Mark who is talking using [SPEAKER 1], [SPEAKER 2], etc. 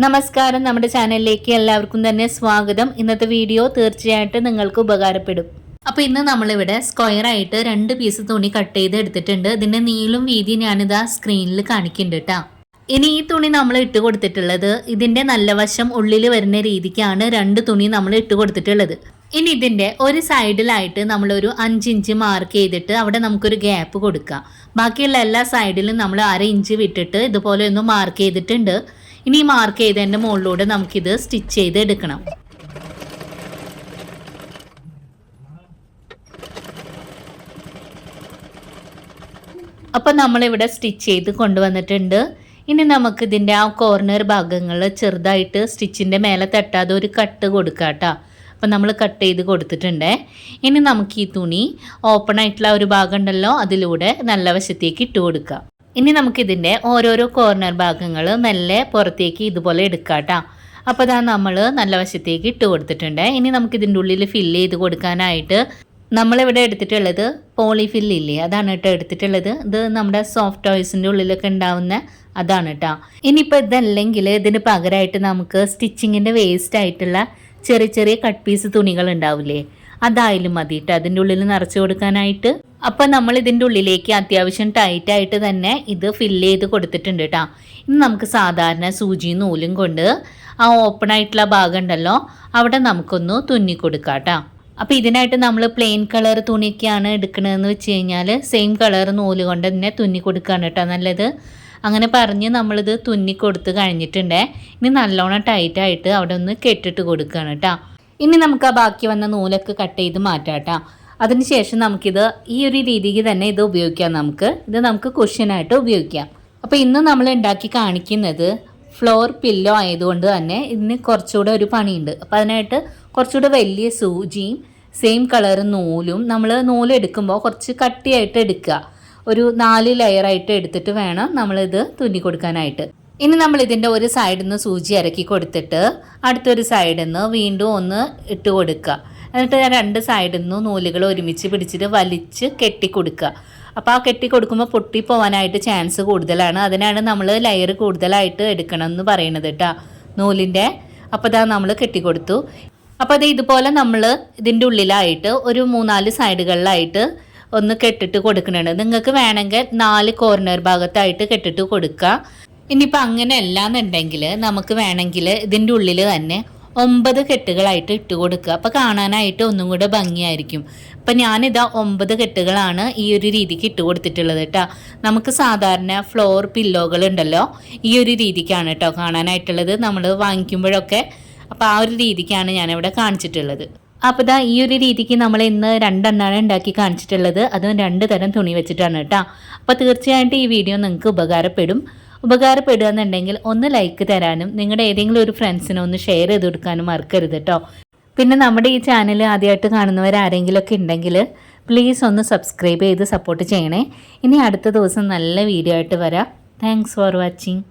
[SPEAKER 1] നമസ്കാരം, നമ്മുടെ ചാനലിലേക്ക് എല്ലാവർക്കും തന്നെ സ്വാഗതം. ഇന്നത്തെ വീഡിയോ തീർച്ചയായിട്ടും നിങ്ങൾക്ക് ഉപകാരപ്പെടും. അപ്പോൾ ഇന്ന് നമ്മളിവിടെ സ്ക്വയർ ആയിട്ട് 2 പീസ് തുണി കട്ട് ചെയ്ത് എടുത്തിട്ടുണ്ട്. ഇതിന്റെ നീളും വീതി ഞാനിതാ സ്ക്രീനിൽ കാണിക്കുന്നുണ്ട് കേട്ടോ. ഇനി ഈ തുണി നമ്മൾ ഇട്ട് കൊടുത്തിട്ടുള്ളത് ഇതിന്റെ നല്ല വശം ഉള്ളിൽ വരുന്ന രീതിക്കാണ് 2 തുണി നമ്മൾ ഇട്ട് കൊടുത്തിട്ടുള്ളത്. ഇനി ഇതിന്റെ ഒരു സൈഡിലായിട്ട് നമ്മളൊരു 5 ഇഞ്ച് മാർക്ക് ചെയ്തിട്ട് അവിടെ നമുക്കൊരു ഗ്യാപ്പ് കൊടുക്കാം. ബാക്കിയുള്ള എല്ലാ സൈഡിലും നമ്മൾ 1/2 ഇഞ്ച് വിട്ടിട്ട് ഇതുപോലെ ഒന്ന് മാർക്ക് ചെയ്തിട്ടുണ്ട്. ഇനി മാർക്ക് ചെയ്തതിൻ്റെ മുകളിലൂടെ നമുക്കിത് സ്റ്റിച്ച് ചെയ്ത് എടുക്കണം. അപ്പം നമ്മളിവിടെ സ്റ്റിച്ച് ചെയ്ത് കൊണ്ടുവന്നിട്ടുണ്ട്. ഇനി നമുക്ക് ഇതിൻ്റെ ആ കോർണർ ഭാഗങ്ങൾ ചെറുതായിട്ട് സ്റ്റിച്ചിൻ്റെ മേലെ തട്ടാതെ ഒരു കട്ട് കൊടുക്കാം കേട്ടോ. അപ്പം നമ്മൾ കട്ട് ചെയ്ത് കൊടുത്തിട്ടുണ്ട്. ഇനി നമുക്ക് ഈ തുണി ഓപ്പൺ ആയിട്ടുള്ള ഒരു ഭാഗം ഉണ്ടല്ലോ, അതിലൂടെ നല്ല വശത്തേക്ക് ഇട്ട് കൊടുക്കാം. ഇനി നമുക്കിതിൻ്റെ ഓരോരോ കോർണർ ഭാഗങ്ങൾ മെല്ലെ പുറത്തേക്ക് ഇതുപോലെ എടുക്കാം കേട്ടോ. അപ്പോൾ അതാ നമ്മൾ നല്ല വശത്തേക്ക് ഇട്ട് കൊടുത്തിട്ടുണ്ട്. ഇനി നമുക്കിതിൻ്റെ ഉള്ളിൽ ഫില്ല് ചെയ്ത് കൊടുക്കാനായിട്ട് നമ്മളിവിടെ എടുത്തിട്ടുള്ളത് പോളിഫില്ലില്ലേ, അതാണ് കേട്ടോ എടുത്തിട്ടുള്ളത്. ഇത് നമ്മുടെ സോഫ്റ്റ് ടോയ്സിൻ്റെ ഉള്ളിലൊക്കെ ഉണ്ടാവുന്ന അതാണ് കേട്ടോ. ഇനിയിപ്പോൾ ഇതല്ലെങ്കിൽ ഇതിന് പകരമായിട്ട് നമുക്ക് സ്റ്റിച്ചിങ്ങിൻ്റെ വേസ്റ്റ് ആയിട്ടുള്ള ചെറിയ ചെറിയ കട്ട് പീസ് തുണികൾ ഉണ്ടാവില്ലേ, അതായാലും മതി കേട്ടോ അതിൻ്റെ ഉള്ളിൽ നിറച്ച് കൊടുക്കാനായിട്ട്. അപ്പം നമ്മൾ ഇതിൻ്റെ ഉള്ളിലേക്ക് അത്യാവശ്യം ടൈറ്റായിട്ട് തന്നെ ഇത് ഫില്ല് ചെയ്ത് കൊടുത്തിട്ടുണ്ട് കേട്ടോ. ഇനി നമുക്ക് സാധാരണ സൂചി നൂലും കൊണ്ട് ആ ഓപ്പൺ ആയിട്ടുള്ള ഭാഗം ഉണ്ടല്ലോ അവിടെ നമുക്കൊന്ന് തുന്നി കൊടുക്കാം കേട്ടോ. അപ്പോൾ ഇതിനായിട്ട് നമ്മൾ പ്ലെയിൻ കളർ തുണിയൊക്കെയാണ് എടുക്കണതെന്ന് വെച്ച് കഴിഞ്ഞാൽ സെയിം കളർ നൂല് കൊണ്ട് തന്നെ തുന്നി കൊടുക്കുകയാണ് കേട്ടോ നല്ലത്. അങ്ങനെ പറഞ്ഞ് നമ്മളിത് തുന്നി കൊടുത്ത് കഴിഞ്ഞിട്ടുണ്ടേ. ഇനി നല്ലോണം ടൈറ്റായിട്ട് അവിടെ ഒന്ന് കെട്ടിട്ട് കൊടുക്കുകയാണ് കേട്ടോ. ഇനി നമുക്ക് ആ ബാക്കി വന്ന നൂലൊക്കെ കട്ട് ചെയ്ത് മാറ്റാം കേട്ടോ. അതിനുശേഷം നമുക്കിത് ഈ ഒരു രീതിക്ക് തന്നെ ഇത് ഉപയോഗിക്കാം. ഇത് നമുക്ക് കുഷ്യനായിട്ട് ഉപയോഗിക്കാം. അപ്പോൾ ഇന്ന് നമ്മൾ ഉണ്ടാക്കി കാണിക്കുന്നത് ഫ്ലോർ പില്ലോ ആയതുകൊണ്ട് തന്നെ ഇതിന് കുറച്ചുകൂടെ ഒരു പണിയുണ്ട്. അപ്പോൾ അതിനായിട്ട് കുറച്ചുകൂടെ വലിയ സൂചിയും സെയിം കളർ നൂലും നമ്മൾ നൂലെടുക്കുമ്പോൾ കുറച്ച് കട്ടിയായിട്ട് എടുക്കുക. ഒരു 4 ലെയറായിട്ട് എടുത്തിട്ട് വേണം നമ്മളിത് തുന്നി കൊടുക്കാനായിട്ട്. ഇനി നമ്മൾ ഇതിൻ്റെ ഒരു സൈഡിൽ നിന്ന് സൂചി ഇറക്കി കൊടുത്തിട്ട് അടുത്തൊരു സൈഡിൽ നിന്ന് വീണ്ടും ഒന്ന് ഇട്ട് കൊടുക്കുക. എന്നിട്ട് 2 സൈഡിൽ നിന്ന് നൂലുകൾ ഒരുമിച്ച് പിടിച്ചിട്ട് വലിച്ച് കെട്ടിക്കൊടുക്കുക. അപ്പോൾ ആ കെട്ടി കൊടുക്കുമ്പോൾ പൊട്ടിപ്പോവാനായിട്ട് ചാൻസ് കൂടുതലാണ്. അതിനാണ് നമ്മൾ ലെയർ കൂടുതലായിട്ട് എടുക്കണം എന്ന് പറയുന്നത് കേട്ടോ നൂലിൻ്റെ. അപ്പോൾ ഇതാ നമ്മൾ കെട്ടിക്കൊടുത്തു. അപ്പോൾ അത് ഇതുപോലെ നമ്മൾ ഇതിൻ്റെ ഉള്ളിലായിട്ട് ഒരു 3-4 സൈഡുകളിലായിട്ട് ഒന്ന് കെട്ടിട്ട് കൊടുക്കുന്നുണ്ട്. നിങ്ങൾക്ക് വേണമെങ്കിൽ 4 കോർണർ ഭാഗത്തായിട്ട് കെട്ടിട്ട് കൊടുക്കുക. ഇനിയിപ്പോൾ അങ്ങനെ അല്ലാന്നുണ്ടെങ്കിൽ നമുക്ക് വേണമെങ്കിൽ ഇതിൻ്റെ ഉള്ളിൽ തന്നെ 9 കെട്ടുകളായിട്ട് ഇട്ട് കൊടുക്കുക. അപ്പോൾ കാണാനായിട്ട് ഒന്നും കൂടെ ഭംഗിയായിരിക്കും. അപ്പം ഞാനിതാ 9 കെട്ടുകളാണ് ഈ ഒരു രീതിക്ക് ഇട്ട് കൊടുത്തിട്ടുള്ളത് കേട്ടോ. നമുക്ക് സാധാരണ ഫ്ലോർ പില്ലോകൾ ഉണ്ടല്ലോ ഈ ഒരു രീതിക്കാണ് കേട്ടോ കാണാനായിട്ടുള്ളത് നമ്മൾ വാങ്ങിക്കുമ്പോഴൊക്കെ. അപ്പോൾ ആ ഒരു രീതിക്കാണ് ഞാനിവിടെ കാണിച്ചിട്ടുള്ളത്. അപ്പോൾ ഇതാ ഈ ഒരു രീതിക്ക് നമ്മൾ ഇന്ന് 2 എണ്ണമാണ് ഉണ്ടാക്കി കാണിച്ചിട്ടുള്ളത്. അതും 2 തരം തുണി വെച്ചിട്ടാണ് കേട്ടോ. അപ്പോൾ തീർച്ചയായിട്ടും ഈ വീഡിയോ നിങ്ങൾക്ക് ഉപകാരപ്പെടുക എന്നുണ്ടെങ്കിൽ ഒന്ന് ലൈക്ക് തരാനും നിങ്ങളുടെ ഏതെങ്കിലും ഒരു ഫ്രണ്ട്സിനെ ഒന്ന് ഷെയർ ചെയ്ത് കൊടുക്കാനും മറക്കരുത് കേട്ടോ. പിന്നെ നമ്മുടെ ഈ ചാനൽ ആദ്യമായിട്ട് കാണുന്നവരാരെങ്കിലുമൊക്കെ ഉണ്ടെങ്കിൽ പ്ലീസ് ഒന്ന് സബ്സ്ക്രൈബ് ചെയ്ത് സപ്പോർട്ട് ചെയ്യണേ. ഇനി അടുത്ത ദിവസം നല്ല വീഡിയോ ആയിട്ട് വരാം. Thanks for watching.